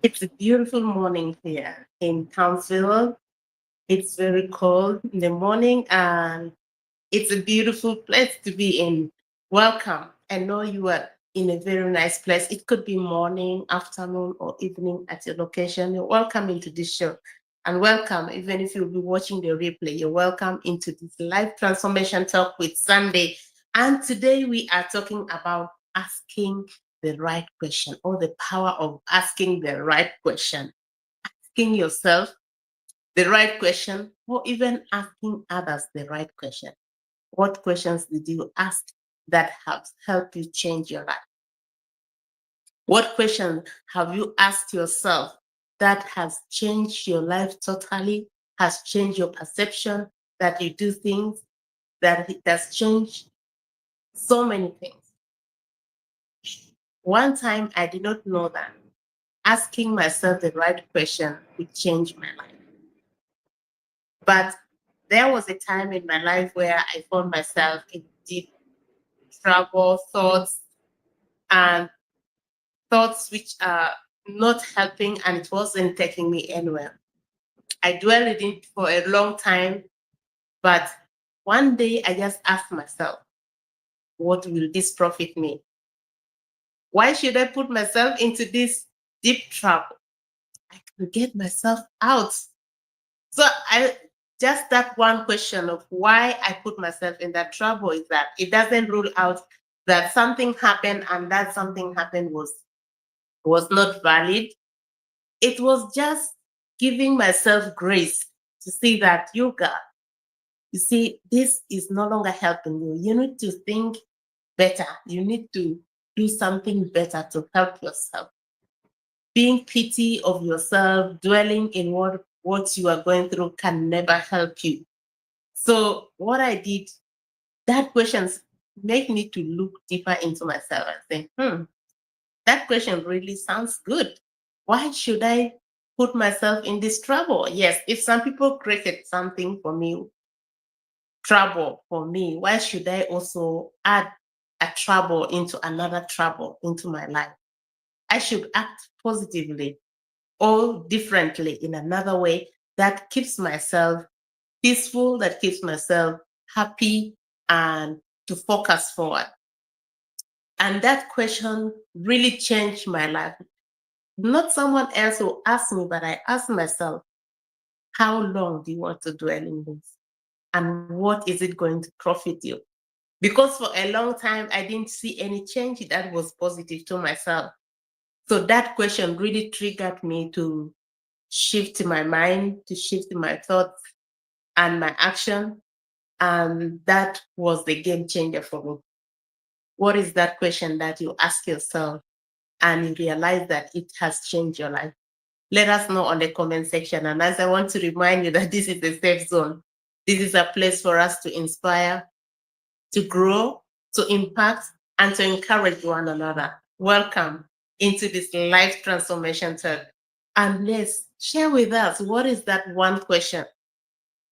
It's a beautiful morning here in Townsville. It's very cold in the morning and it's a beautiful place to be in. Welcome. I know you are in a very nice place. It could be morning, afternoon, or evening at your location. You're welcome into this show. And welcome, even if you'll be watching the replay, you're welcome into this live transformation talk with Sunday. And today we are talking about asking the right question or the power of asking the right question. Asking yourself the right question or even asking others the right question. What questions did you ask that have helped you change your life? What question have you asked yourself that has changed your life totally, has changed your perception, that you do things, that it has changed so many things? One time I did not know that asking myself the right question would change my life. But there was a time in my life where I found myself in deep trouble, thoughts, and thoughts which are not helping, and it wasn't taking me anywhere. I dwelled in it for a long time, but one day I just asked myself, what will this profit me? Why should I put myself into this deep trouble? I can get myself out. So I just that one question of why I put myself in that trouble is that it doesn't rule out that something happened and that something happened was not valid. It was just giving myself grace to see that you see, this is no longer helping you. You need to think better. You need to do something better to help yourself. Being pity of yourself, dwelling in what you are going through can never help you. So what I did, that questions make me to look deeper into myself and say, that question really sounds good. Why should I put myself in this trouble? Yes, if some people created something for me, trouble for me, why should I also add a trouble into another trouble into my life? I should act positively or differently in another way that keeps myself peaceful, that keeps myself happy and to focus forward. And that question really changed my life. Not someone else will ask me, but I ask myself, how long do you want to dwell in this? And what is it going to profit you? Because for a long time, I didn't see any change that was positive to myself. So that question really triggered me to shift my mind, to shift my thoughts and my action. And that was the game changer for me. What is that question that you ask yourself and you realize that it has changed your life? Let us know on the comment section. And as I want to remind you that this is a safe zone, this is a place for us to inspire, to grow, to impact, and to encourage one another. Welcome into this life transformation talk. And let's share with us what is that one question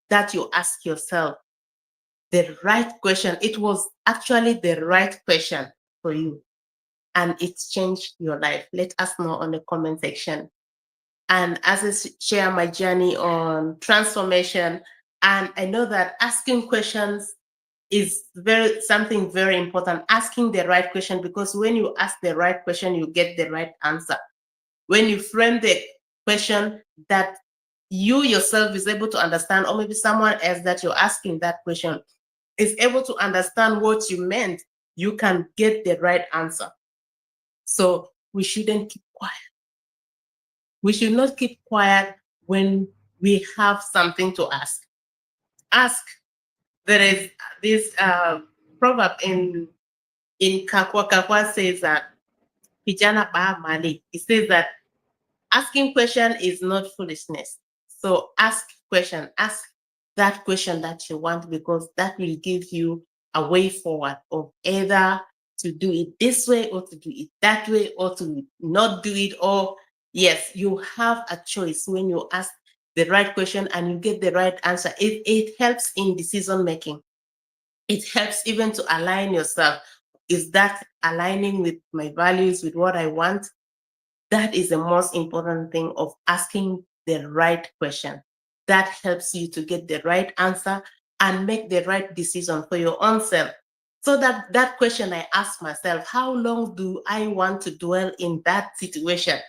that you ask yourself? The right question. It was actually the right question for you, and it's changed your life. Let us know on the comment section. And as I share my journey on transformation, and I know that asking questions is very something very important. Asking the right question, because when you ask the right question, you get the right answer. When you frame the question that you yourself is able to understand, or maybe someone else that you're asking that question is able to understand what you meant, you can get the right answer. So we shouldn't keep quiet. We should not keep quiet when we have something to ask. Ask. There is this proverb in Kakwa. Kakwa says that Vijana ba mali. It says that asking question is not foolishness. So ask question. Ask that question that you want, because that will give you a way forward of either to do it this way or to do it that way or to not do it. Or yes, you have a choice when you ask the right question and you get the right answer. It helps in decision making. It helps even to align yourself. Is that aligning with my values, with what I want? That is the most important thing of asking the right question. That helps you to get the right answer and make the right decision for your own self. So that question I ask myself, how long do I want to dwell in that situation?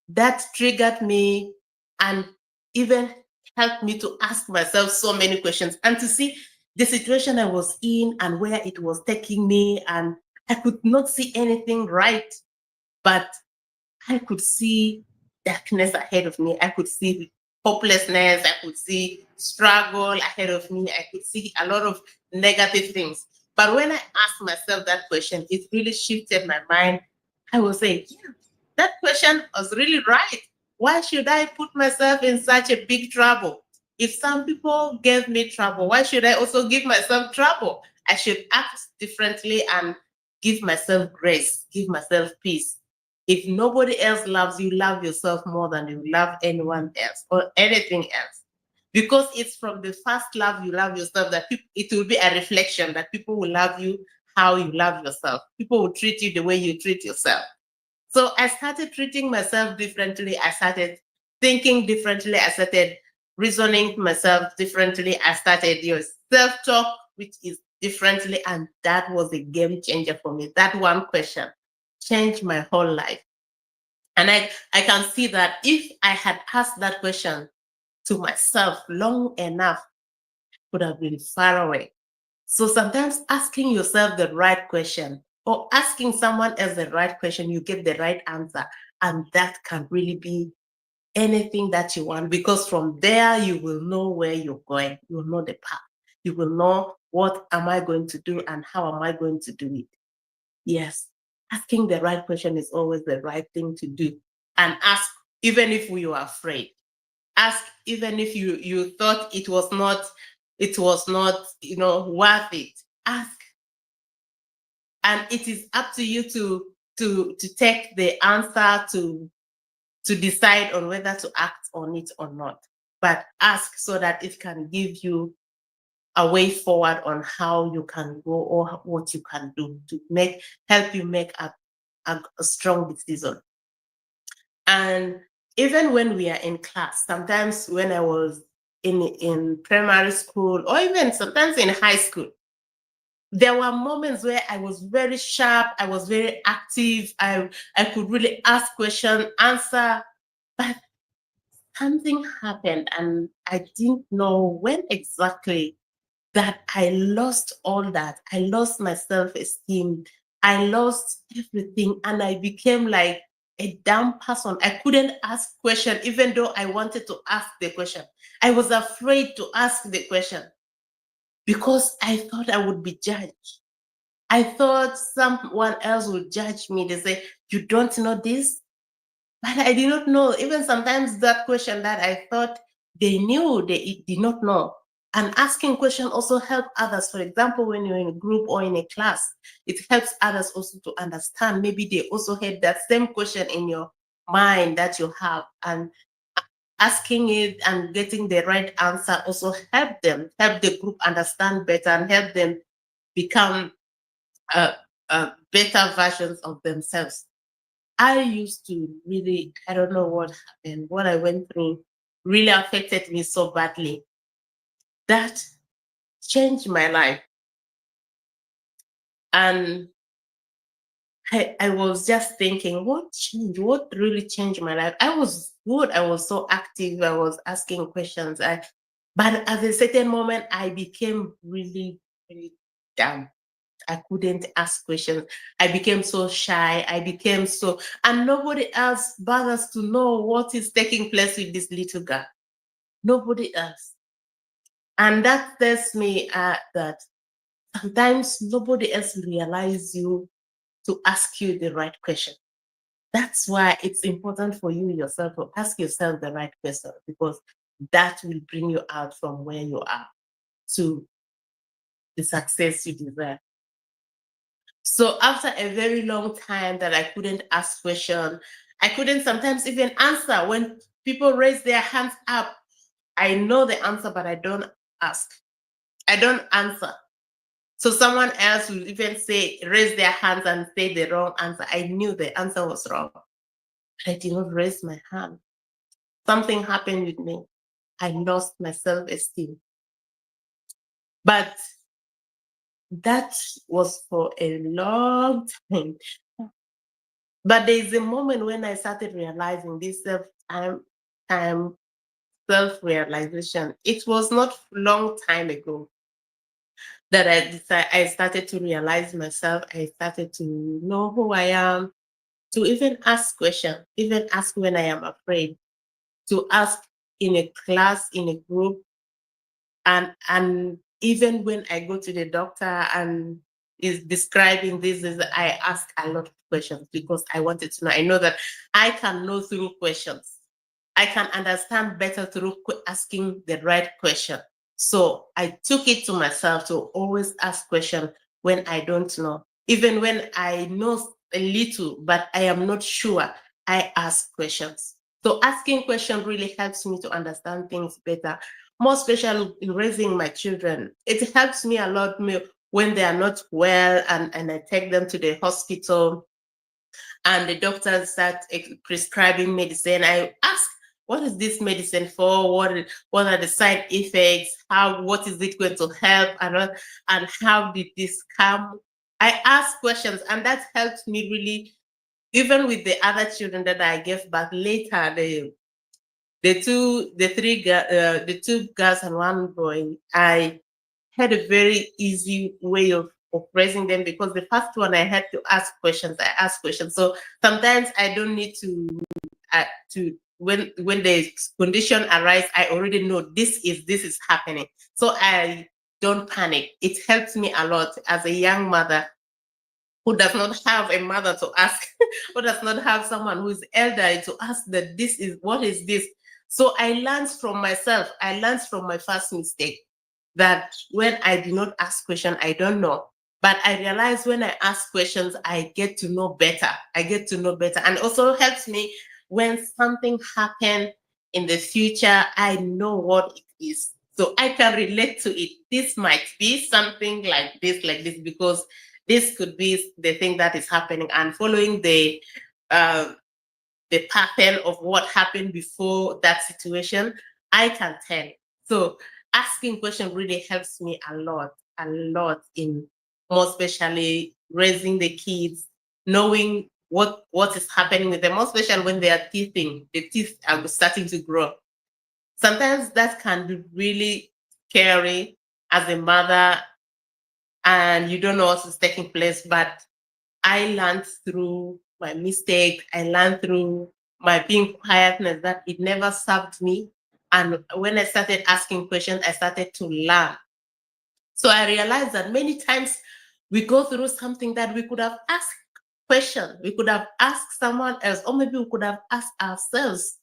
That triggered me and even helped me to ask myself so many questions and to see the situation I was in and where it was taking me. And I could not see anything right, but I could see darkness ahead of me. I could see hopelessness. I could see struggle ahead of me. I could see a lot of negative things. But when I asked myself that question, it really shifted my mind. I was saying, yeah, that question was really right. Why should I put myself in such a big trouble? If some people gave me trouble, why should I also give myself trouble? I should act differently and give myself grace, give myself peace. If nobody else loves you, love yourself more than you love anyone else or anything else. Because it's from the first love you love yourself that it will be a reflection that people will love you how you love yourself. People will treat you the way you treat yourself. So I started treating myself differently. I started thinking differently. I started reasoning myself differently. I started your self-talk, which is differently. And that was a game changer for me. That one question changed my whole life. And I can see that if I had asked that question to myself long enough, I could have been far away. So sometimes asking yourself the right question or asking someone else the right question, you get the right answer. And that can really be anything that you want, because from there you will know where you're going. You will know the path. You will know what am I going to do and how am I going to do it. Yes, asking the right question is always the right thing to do. And ask even if you are afraid. Ask even if you thought it was not worth it. Ask, and it is up to you to take the answer to decide on whether to act on it or not. But ask so that it can give you a way forward on how you can go or what you can do to help you make a strong decision. And even when we are in class, sometimes when I was in primary school or even sometimes in high school, there were moments where I was very sharp, I was very active, I could really ask questions, answer, but something happened and I didn't know when exactly that I lost all that. I lost my self-esteem. I lost everything and I became like a dumb person. I couldn't ask question even though I wanted to ask the question. I was afraid to ask the question because I thought I would be judged. I thought someone else would judge me. They say, you don't know this? But I did not know. Even sometimes that question that I thought they knew, they did not know. And asking question also help others. For example, when you're in a group or in a class, it helps others also to understand. Maybe they also had that same question in your mind that you have. And asking it and getting the right answer also help them, help the group understand better and help them become uh, better versions of themselves. I used to really, I don't know what happened, what I went through really affected me so badly. That changed my life. And I was just thinking, what changed? What really changed my life? I was good. I was so active. I was asking questions. But at a certain moment, I became really, really down. I couldn't ask questions. I became so shy. And nobody else bothers to know what is taking place with this little girl. Nobody else. And that tells me that sometimes nobody else realize you to ask you the right question. That's why it's important for you yourself to ask yourself the right question, because that will bring you out from where you are to the success you desire. So after a very long time that I couldn't ask question, I couldn't sometimes even answer when people raise their hands up. I know the answer, but I don't ask. I don't answer. So someone else will even say, raise their hands and say the wrong answer. I knew the answer was wrong. I did not raise my hand. Something happened with me. I lost my self-esteem. But that was for a long time. But there is a moment when I started realizing this time self-realization. It was not long time ago that I started to realize myself. I started to know who I am, to even ask questions, even ask when I am afraid, to ask in a class, in a group, and even when I go to the doctor and is describing this, I ask a lot of questions because I wanted to know. I know that I can know through questions. I can understand better through asking the right question. So I took it to myself to always ask questions when I don't know. Even when I know a little, but I am not sure, I ask questions. So asking questions really helps me to understand things better, more especially in raising my children. It helps me a lot when they are not well and I take them to the hospital and the doctors start prescribing medicine. I ask, what is this medicine for? What are the side effects? What is it going to help? And how did this come? I ask questions, and that helped me really, even with the other children that I gave back later, the two girls and one boy, I had a very easy way of raising them because the first one I had to ask questions. I ask questions. So sometimes I don't need to when the condition arise, I already know this is happening. So I don't panic. It helps me a lot as a young mother who does not have a mother to ask, who does not have someone who is elderly to ask that what is this? So I learned from myself. I learned from my first mistake that when I do not ask questions, I don't know. But I realize when I ask questions, I get to know better. I get to know better. And also helps me when something happens in the future, I know what it is. So I can relate to it. This might be something like this, because this could be the thing that is happening, and following uh, the pattern of what happened before that situation, I can tell. So asking questions really helps me a lot in more especially raising the kids, knowing what is happening with them, more especially when they are teething, the teeth are starting to grow. Sometimes that can be really scary as a mother, and you don't know what is taking place. But I learned through my mistake, I learned through my being quietness that it never served me. And when I started asking questions, I started to learn. So I realized that many times we go through something that we could have asked question, we could have asked someone else, or maybe we could have asked ourselves,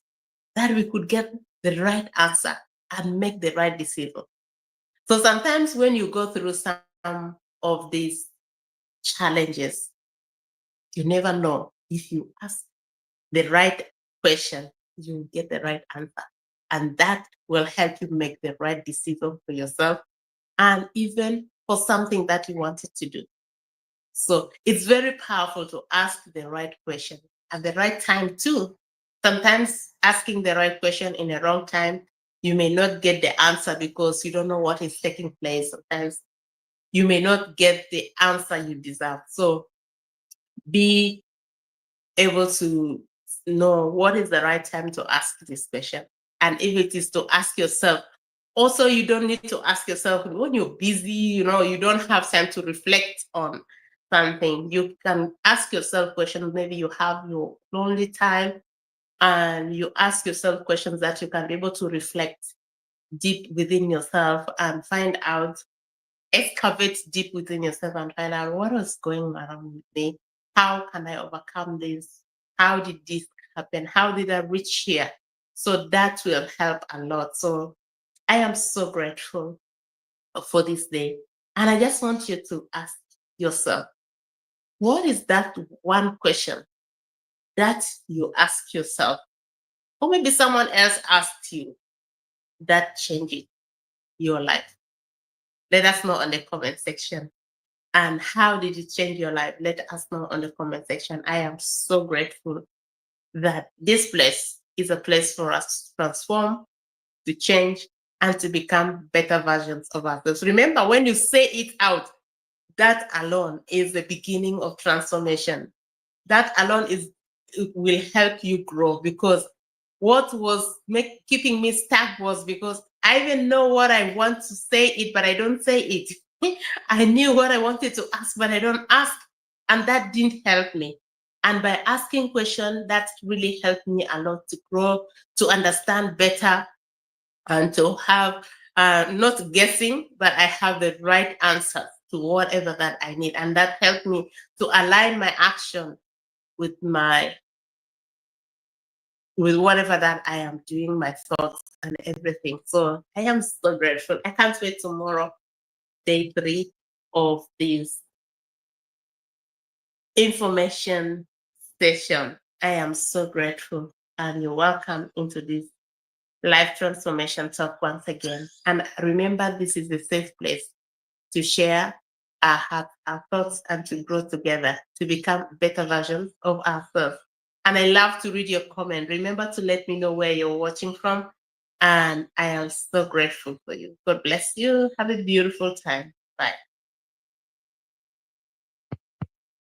that we could get the right answer and make the right decision. So sometimes when you go through some of these challenges, you never know. If you ask the right question, you get the right answer. And that will help you make the right decision for yourself and even for something that you wanted to do. So it's very powerful to ask the right question at the right time, too. Sometimes asking the right question in a wrong time, you may not get the answer because you don't know what is taking place. Sometimes you may not get the answer you deserve. So be able to know what is the right time to ask this question. And if it is to ask yourself, also, you don't need to ask yourself when you're busy, you don't have time to reflect on something. You can ask yourself questions. Maybe you have your lonely time and you ask yourself questions that you can be able to reflect deep within yourself and find out, excavate deep within yourself and find out what is going around with me. How can I overcome this? How did this happen? How did I reach here? So that will help a lot. So I am so grateful for this day. And I just want you to ask yourself, what is that one question that you ask yourself? Or maybe someone else asked you that changed your life. Let us know in the comment section. And how did it change your life? Let us know on the comment section. I am so grateful that this place is a place for us to transform, to change, and to become better versions of ourselves. Remember, when you say it out, that alone is the beginning of transformation. That alone it will help you grow, because what was keeping me stuck was because I even know what I want to say it, but I don't say it. I knew what I wanted to ask, but I don't ask. And that didn't help me. And by asking questions, that really helped me a lot to grow, to understand better, and to have not guessing, but I have the right answer to whatever that I need. And that helped me to align my action with whatever that I am doing, my thoughts and everything. So I am so grateful. I can't wait tomorrow, day 3 of this information session. I am so grateful, and you're welcome into this life transformation talk once again. And remember, this is a safe place to share our hearts, our thoughts, and to grow together to become better versions of ourselves. And I love to read your comment. Remember to let me know where you're watching from. And I am so grateful for you. God bless you. Have a beautiful time. Bye.